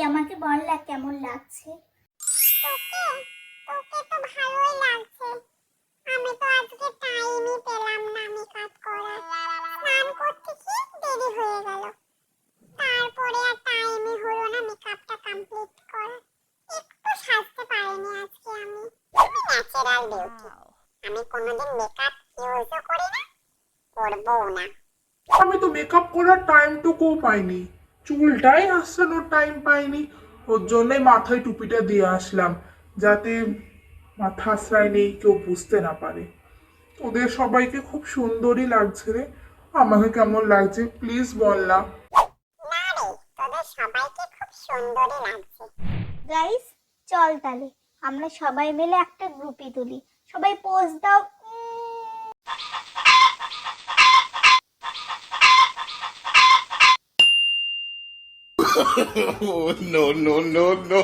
আমাকে বল না কেমন লাগছে। তোকে তোকে তো ভালোই লাগছে। আমি তো আজকে টাইমই পেলাম না মেকআপ করার। স্নান করতে কি দেরি হয়ে গেল, তারপরে আর টাইমই হলো না মেকআপটা কমপ্লিট করার। একটু সাজতে পারিনি আজকে আমি ন্যাচারাল বিউটি। আমি কোনোদিন মেকআপ ইউজও করি না, করবও না। আমি তো মেকআপ করার টাইমটুকুও পাইনি, চুলটাই আসানোর টাইম পাইনি। ওর জন্যই মাথায় টুপিটা দিয়ে আসলাম, যাতে মাথা আশ্রয় নেই, কেউ বুঝতে না পারে। ওদের সবাইকে খুব সুন্দরই লাগছে রে, আমাকে কেমন লাগছে প্লিজ বল না। না রে, তোদের সবাইকে খুব সুন্দরই লাগছে। গাইস চল তাহলে আমরা সবাই মিলে একটা গ্রুপে তুলি, সবাই পোজ দাও। Oh, no, no, no, no.